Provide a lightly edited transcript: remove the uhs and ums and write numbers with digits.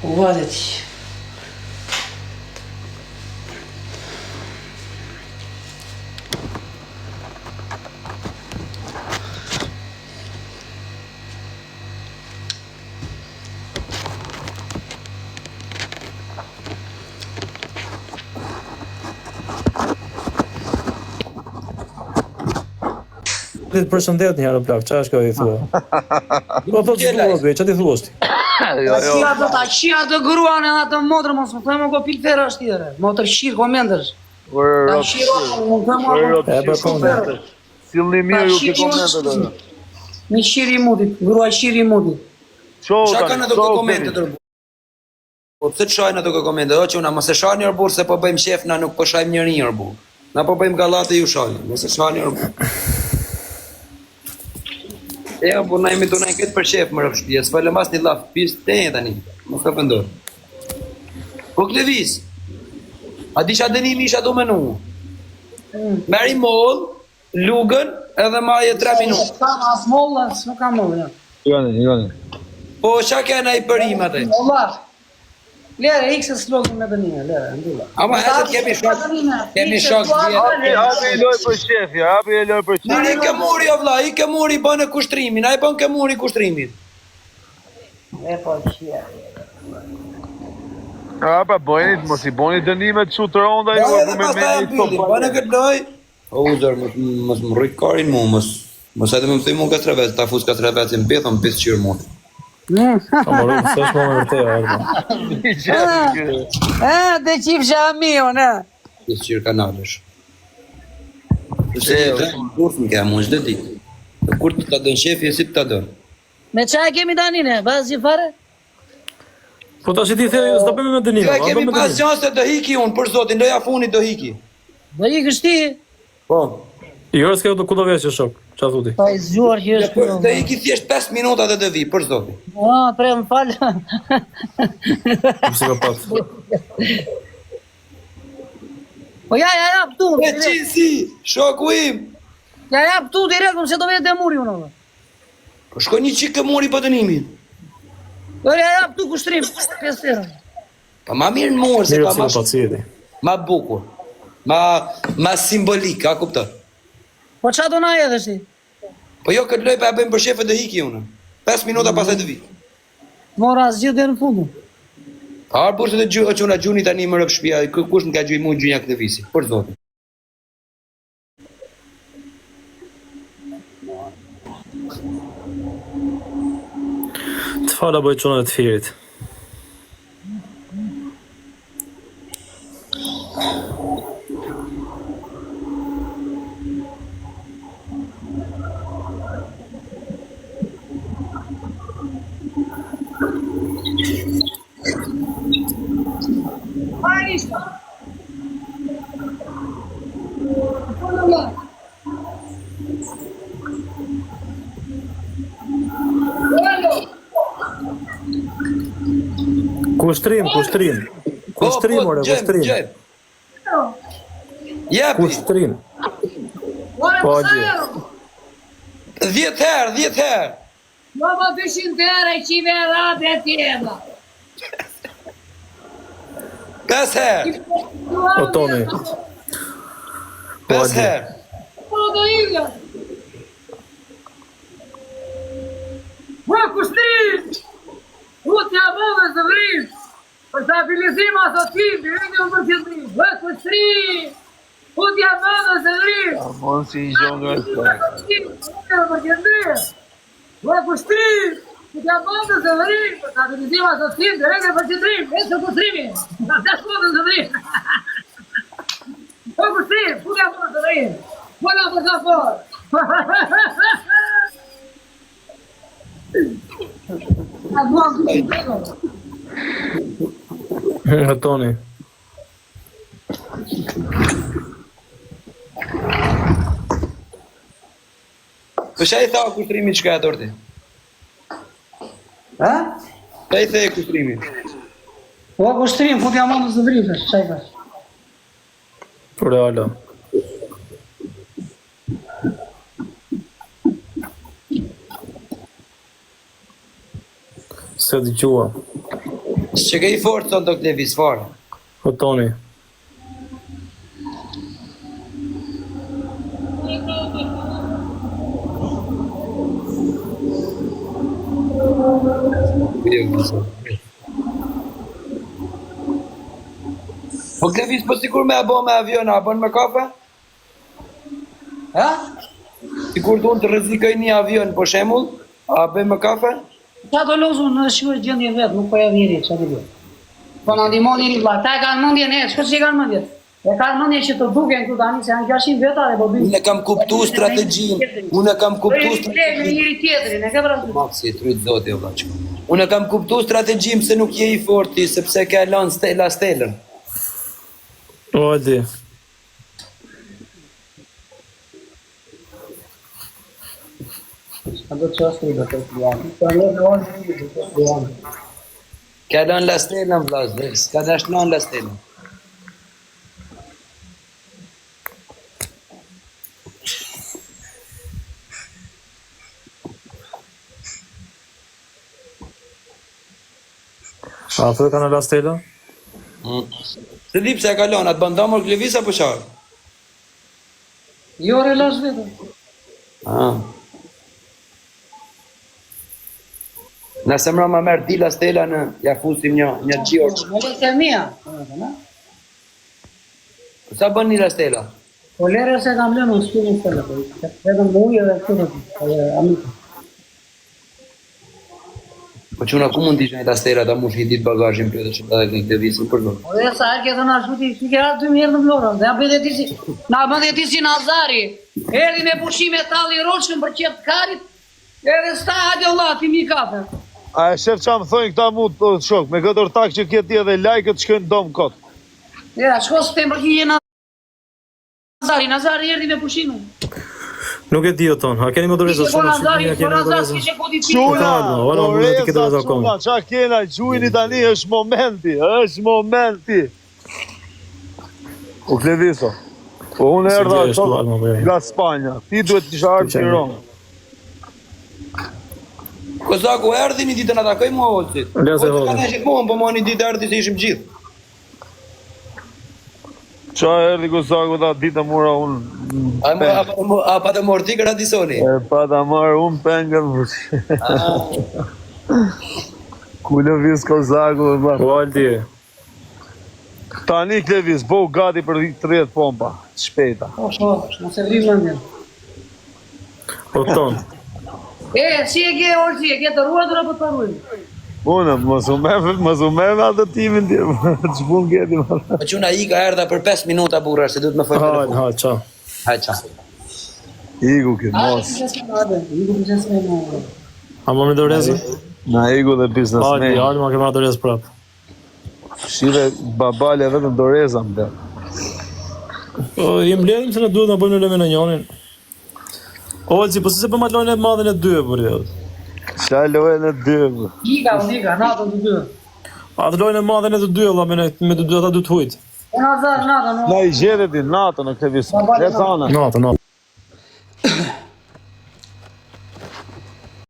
Valet. Të përshëndet një herë plak, çfarë është kjo i thua? Po thotë s'dua be, çfarë ti thua ti? Shia të gruan e atë motrë mos më thëmë ko pil fera është tjere. Motër shirë komendesh. Ta shirë më thëmë E për komendet. Sillni mirë ju ke komentet atë. Me shirë i mutit, grua shirë i mutit. Çfarë Shaka në të komente të rëbu. Po pse të shajnë ato komente? O që una mos e shajnë një rëbur se po bëjmë shef, na nuk po shajmë njëri një rëbur. Na po bëjmë gallate ju shajnë, mos e shajnë një rëbur. Ja, po na jemi tonë këtë për shef më rëf shtëpia, s'falem as një laf, pis te tani. Mos ka pendor. Po Klevis. A di çfarë dënimi isha do menu? Merri moll, lugën edhe marrje 3 minutë. Ka as molla, s'u ka molla. Joni. Po çka kanë ai përim atë? Molla. Lere, ikse s'logën me dënime, lere, ndulla. Ama edhe kemi shok. Kemi shok vjetë. Hapi e loj për shefi, hapi e loj për Miri shefi. ke muri o vlla, i ke muri bën e kushtrimin, ai bën ke muri kushtrimin. E po qia. Pa bëjeni, mos i bëni dënimet kështu të ronda ju Po apo edhe me pastaj e mbyllim, bën e këtë loj. O uzër, mos më rrit karin mu, mos edhe më thoj mu ka trevet, ta fus ka trevet si mbethon 5 qyr mu. Po më rrugë, s'është më vërtet, ardhë. Dhe qifsha amion, 5 qyr kanalesh. Se kurth më ka mu çdo ditë. Kur të ta dën shefi si të ta dën. Me çaj kemi tani ne, bazi fare? Po tash ti the s'do bëjmë me dënime, Ja a kemi bëjmë me pas dënime. qenë se do hiki unë për zotin, doja funit do hiki. Do i kështi? Po. Jo, s'ka do ku do vesh shok, çfarë thoti? Pa i zgjuar që është kjo. Do hiki thjesht 5 minuta dhe do vi për zotin. Pre më falë. Pse ka pat? Po ja jap tu. E qisi, shoku im. Ja jap tu direkt, se do vetë dhe muri unë. Po shko një qikë muri për dënimin. Jo ja jap tu kushtrim, 5 herë. Pa ma mirë në murë, se Mirë pa si ma në pacienti. ma bukur. Ma simbolik, a kuptër? Po qa do na edhe shi? Po jo këtë loj pa e bëjmë për shefe dhe hiki unë. 5 minuta pas e të vi. Mora zgjidh dhe në fundu. A arë burse të gjë, që una gjuni tani më rëpë shpia, kush më ka gjui mu gjunja këtë visi, për zotin. Të fala bëj çona të firit. Kushtrim. Kushtrim, ore, kushtrim. Jepi, Kushtrim. Po, gjë. 10 herë. No po 200 herë që i verat e tjena. 5 herë. O Toni. 5 herë. Po do iga. Po kushtrim. Utja bëve zëvrim. Për stabilizim asotim, një për qëtërim. Po kushtrim. Utja bëve zëvrim. Mos si gjon nga Për qëtërim. Po kushtrim. Utja bëve zëvrim. Për stabilizim asotim, një për qëtërim. E së kushtrimi. Në shkodë zëvrim. Po kushtrim. Utja bëve zëvrim. Po në për zafor. Toni. Po çaj tha kushtrimin çka e torti? Ha? Çaj the kushtrimin. Po kushtrim, ku t'ja mandë zë vrifës, qaj ka? Por ala. Se dëgjua. Që ke i fort son do Klevis fare. Po Toni. Po Klevis, po sikur me abo me avion, a bën me kafe? Ha? Sikur të unë të rrezikoj një avion, po shemull, a bëj me kafe? Qa të lozu në shkruaj gjendje vetë, nuk po ja vjeri, qa të bëj. Po në ndimon njëri vla, ta e kanë mëndje ne, shkër që i kanë mëndje? E kanë mëndje që të duken këtu tani, se janë 600 veta dhe po bëjnë. Unë e kam kuptu strategjin, unë e kam kuptu strategjin. Me njëri tjetërin, e ke vrazu. Maksi, tryt zoti o vlaqë. Unë e kam kuptu strategjin se nuk je i forti, sepse ke lanë stela stelën. O, Aldi. A do të qasë do të të janë. Të në në orë një do të janë. Ke lanë la stelën, vlazë, s'ka dash lanë la stelën. A të kanë la stela? Se di pse e ka lanë, atë bandamër Klevis apo qarë? Jo relash vetë. Nëse mra ma merë dila stela në ja fusim një gjorë. Në le të mija. Sa bën një la stela? Po lere se kam lënë në shpirin të të të. Vedëm në ujë dhe të të amikë. Po quna ku mund t'ishtë një la stela ta mush një ditë bagajin për edhe që edhe këtë visin për dhërë? Po dhe sa e këtë në shuti, që kera 2 mjerë në vlorën. Dhe abë dhe ti si, në abë dhe ti si Nazari. Erdi me pushime talli roshkën për qëtë karit. Edhe sta hajde Allah, ti mi kafe. A e shef qa më thojnë këta mu të shok, me këtë ortak që kjeti edhe lajkët shkojnë domë kotë. Ja, shko së temë për kje Nazari. Nazari erdi me pushime. Nuk e di o tonë, a keni më doreza Po shumë Nazari, a po keni më Nazari doreza? s'kishe kodifiku. Quna, ora, më duhet të këtë doreza quna, komë. qa kena, gjujni tani, është momenti. O Kleviso, po unë Si erdha gjesh tu, Alma, po, nga Spanja, ti duhet t'isha ardhë qenë. Tiranë. Kozaku erdi një ditë në atakoj mua olësit. Lese Po të hodhe. kanë gjithmonë, po ma një ditë erdi se ishim gjithë. Qa erdi Kozaku ta ditë mura unë A pa të morti kërë Adisoni? e pa ta marë unë pengën ku Lëviz Kozaku e O, Aldi. tani Klevis, bo gati për 30 pompa, shpejta. Po shko, nëse vrim në ndjen. O tonë. Si e ke orë, si e ke të ruatur apo të ruajnë? Unë, mos u me me atë timin tje, që pun geti më. Po quna i ka erda për 5 minuta burra, se du të me fojnë Ha, telefon. ha, qa. Hajde qa. Igu këtë, mos. A më me doreza? Na igu dhe Aldi, biznesmen. Alma ke marrë doreza prapë. Shive babale vetëm doreza më dhe. Po, i mbledhim se në duhet në bëjmë në lëme në njonin. O, Aldi, po si se për ma të lojnë e madhe në dy e për jo. Qa lojë në dy. Nika, natën të dy. A të lojnë e madhe në të dy, Allah, me të dy ata dy të hujtë. E Nazar, natën, Na i gjedet i natë në këtë visë. Le thana. Natë.